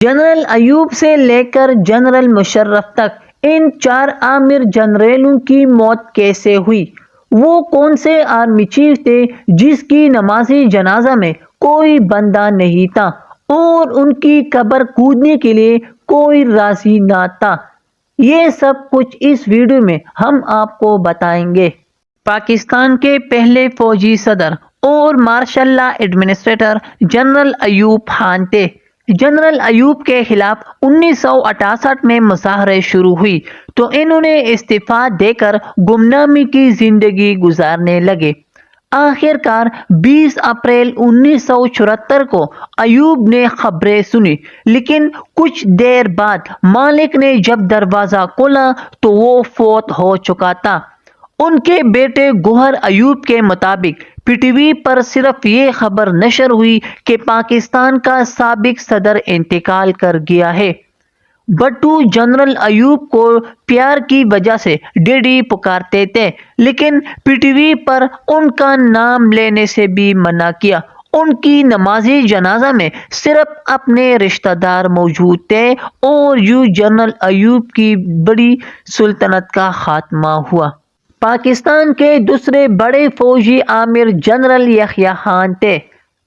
General Ayub سے لے کر جنرل مشرف تک ان 4 عامر جنرلوں کی موت کیسے ہوئی؟ وہ کون سے آرمی چیف تھے جس کی نماز جنازہ میں کوئی بندہ نہیں تھا اور ان کی قبر کودنے کے لیے کوئی راضی نہ تھا؟ یہ سب کچھ اس ویڈیو میں ہم آپ کو بتائیں گے۔ پاکستان کے پہلے فوجی صدر اور martial law administrator general Ayub Khan تھے۔ جنرل ایوب کے خلاف 1968 میں مظاہرے شروع ہوئی تو انہوں نے استعفیٰ دے کر گمنامی کی زندگی گزارنے لگے۔ آخر کار 20 اپریل 1974 کو ایوب نے خبریں سنی، لیکن کچھ دیر بعد مالک نے جب دروازہ کھولا تو وہ فوت ہو چکا تھا۔ ان کے بیٹے گوہر ایوب کے مطابق پی ٹی وی پر صرف یہ خبر نشر ہوئی کہ پاکستان کا سابق صدر انتقال کر گیا ہے۔ بٹو جنرل ایوب کو پیار کی وجہ سے ڈیڈی پکارتے تھے، لیکن پی ٹی وی پر ان کا نام لینے سے بھی منع کیا۔ ان کی نمازی جنازہ میں صرف اپنے رشتہ دار موجود تھے اور یوں جنرل ایوب کی بڑی سلطنت کا خاتمہ ہوا۔ پاکستان کے دوسرے بڑے فوجی آمر جنرل یحییٰ خان تھے۔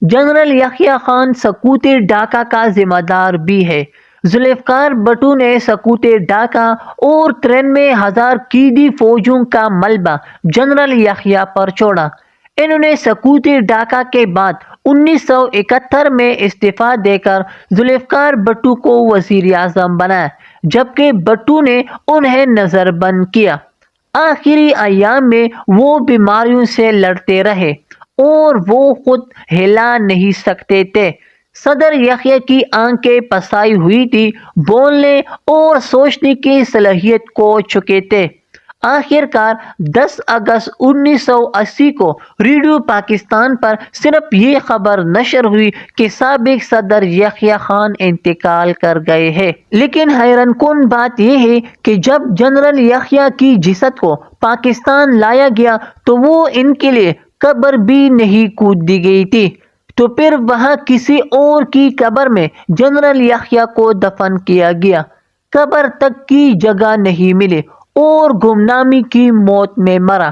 جنرل یحییٰ خان سقوط ڈھاکہ کا ذمہ دار بھی ہے۔ ذوالفقار بھٹو نے سقوط ڈھاکہ اور 93,000 قیدی فوجیوں کا ملبہ جنرل یحییٰ پر چھوڑا۔ انہوں نے سقوط ڈھاکہ کے بعد 1971 میں استعفیٰ دے کر ذوالفقار بھٹو کو وزیر اعظم بنایا، جبکہ بھٹو نے انہیں نظر بند کیا۔ آخری ایام میں وہ بیماریوں سے لڑتے رہے اور وہ خود ہلا نہیں سکتے تھے۔ صدر یحییٰ کی آنکھیں پسائی ہوئی تھی، بولنے اور سوچنے کی صلاحیت کھو چکے تھے۔ آخر کار 10 اگست 1980 کو ریڈیو پاکستان پر صرف یہ خبر نشر ہوئی کہ سابق صدر یحییٰ خان انتقال کر گئے ہیں۔ لیکن حیران کن بات یہ ہے کہ جب جنرل یحییٰ کی جسد کو پاکستان لایا گیا تو وہ ان کے لیے قبر بھی نہیں کھود دی گئی تھی، تو پھر وہاں کسی اور کی قبر میں جنرل یحییٰ کو دفن کیا گیا۔ قبر تک کی جگہ نہیں ملی اور گمنامی کی موت میں مرا۔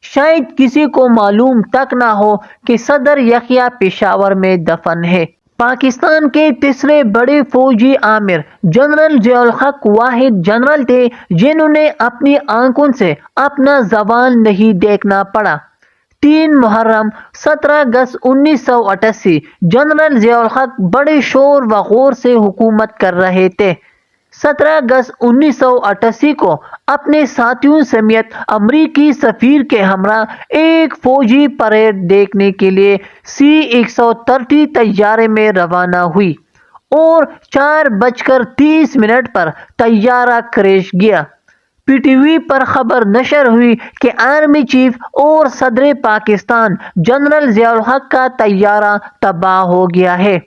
شاید کسی کو معلوم تک نہ ہو کہ صدر یحییٰ پشاور میں دفن ہے۔ پاکستان کے تیسرے بڑے فوجی آمر جنرل ضیاء الحق واحد جنرل تھے جنہوں نے اپنی آنکھوں سے اپنا زوال نہیں دیکھنا پڑا۔ 3 محرم 17 اگست 1988 جنرل ضیاء الحق بڑے شور و غور سے حکومت کر رہے تھے۔ 17 اگست 1988 کو اپنے ساتھیوں سمیت امریکی سفیر کے ہمراہ ایک فوجی پریڈ دیکھنے کے لیے C-130 طیارے میں روانہ ہوئی اور 4:30 پر طیارہ کریش گیا۔ پی ٹی وی پر خبر نشر ہوئی کہ آرمی چیف اور صدر پاکستان جنرل ضیاء الحق کا طیارہ تباہ ہو گیا ہے۔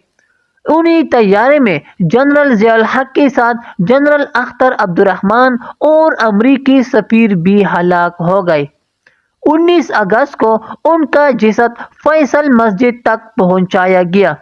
انہی طیارے میں جنرل ضیاء الحق کے ساتھ جنرل اختر عبدالرحمن اور امریکی سفیر بھی ہلاک ہو گئے۔ 19 اگست کو ان کا جسد فیصل مسجد تک پہنچایا گیا۔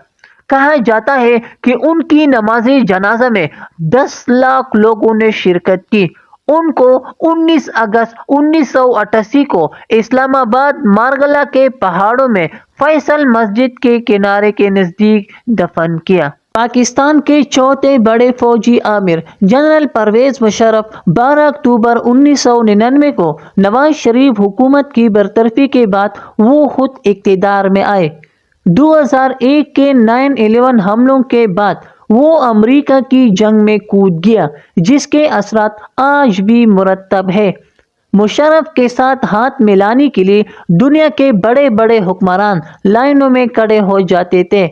کہا جاتا ہے کہ ان کی نماز جنازہ میں 10 لاکھ لوگوں نے شرکت کی۔ ان کو 19 اگست 1988 کو اسلام آباد مارگلہ کے پہاڑوں میں فیصل مسجد کے کنارے کے نزدیک دفن کیا۔ پاکستان کے چوتھے بڑے فوجی آمر جنرل پرویز مشرف 12 اکتوبر 1999 کو نواز شریف حکومت کی برطرفی کے بعد وہ خود اقتدار میں آئے۔ 2001 کے 9/11 حملوں کے بعد وہ امریکہ کی جنگ میں کود گیا، جس کے اثرات آج بھی مرتب ہے۔ مشرف کے ساتھ ہاتھ ملانے کے لیے دنیا کے بڑے بڑے حکمران لائنوں میں کھڑے ہو جاتے تھے۔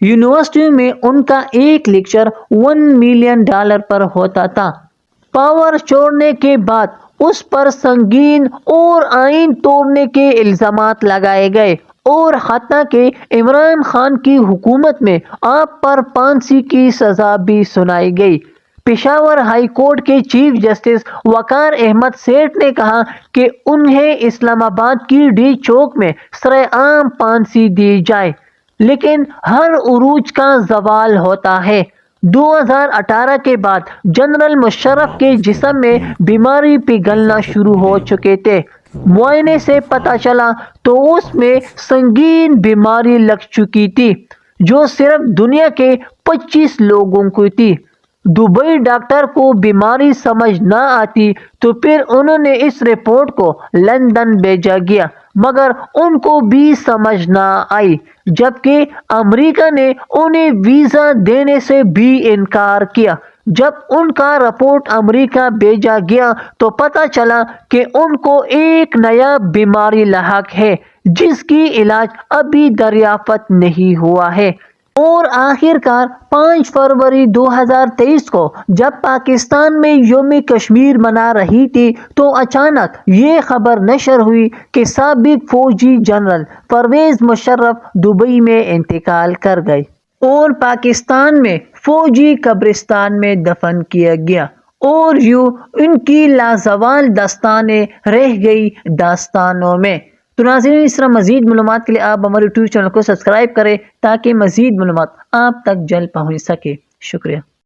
یونیورسٹیوں میں ان کا ایک لیکچر $1 ملین پر ہوتا تھا۔ پاور چھوڑنے کے بعد اس پر سنگین اور آئین توڑنے کے الزامات لگائے گئے اور حتیٰ کہ عمران خان کی حکومت میں آپ پر پھانسی کی سزا بھی سنائی گئی۔ پشاور ہائی کورٹ کے چیف جسٹس وقار احمد سیٹھ نے کہا کہ انہیں اسلام آباد کی ڈی چوک میں سرِ عام پھانسی دی جائے، لیکن ہر عروج کا زوال ہوتا ہے۔ 2018 کے بعد جنرل مشرف کے جسم میں بیماری پگھلنا شروع ہو چکے تھے۔ معائنے سے پتہ چلا تو اس میں سنگین بیماری لگ چکی تھی جو صرف دنیا کے 25 لوگوں کو تھی۔ دبئی ڈاکٹر کو بیماری سمجھ نہ آتی تو پھر انہوں نے اس رپورٹ کو لندن بھیجا گیا، مگر ان کو بھی سمجھ نہ آئی، جبکہ امریکہ نے انہیں ویزا دینے سے بھی انکار کیا۔ جب ان کا رپورٹ امریکہ بھیجا گیا تو پتہ چلا کہ ان کو ایک نیا بیماری لاحق ہے جس کی علاج ابھی دریافت نہیں ہوا ہے۔ اور آخر کار 5 فروری 2023 کو جب پاکستان میں یوم کشمیر منا رہی تھی تو اچانک یہ خبر نشر ہوئی کہ سابق فوجی جنرل پرویز مشرف دبئی میں انتقال کر گئے اور پاکستان میں فوجی قبرستان میں دفن کیا گیا، اور یوں ان کی لازوال داستانیں رہ گئی داستانوں میں۔ تو ناظرین، اس طرح مزید معلومات کے لیے آپ ہمارے یوٹیوب چینل کو سبسکرائب کریں تاکہ مزید معلومات آپ تک جلد پہنچ سکے۔ شکریہ۔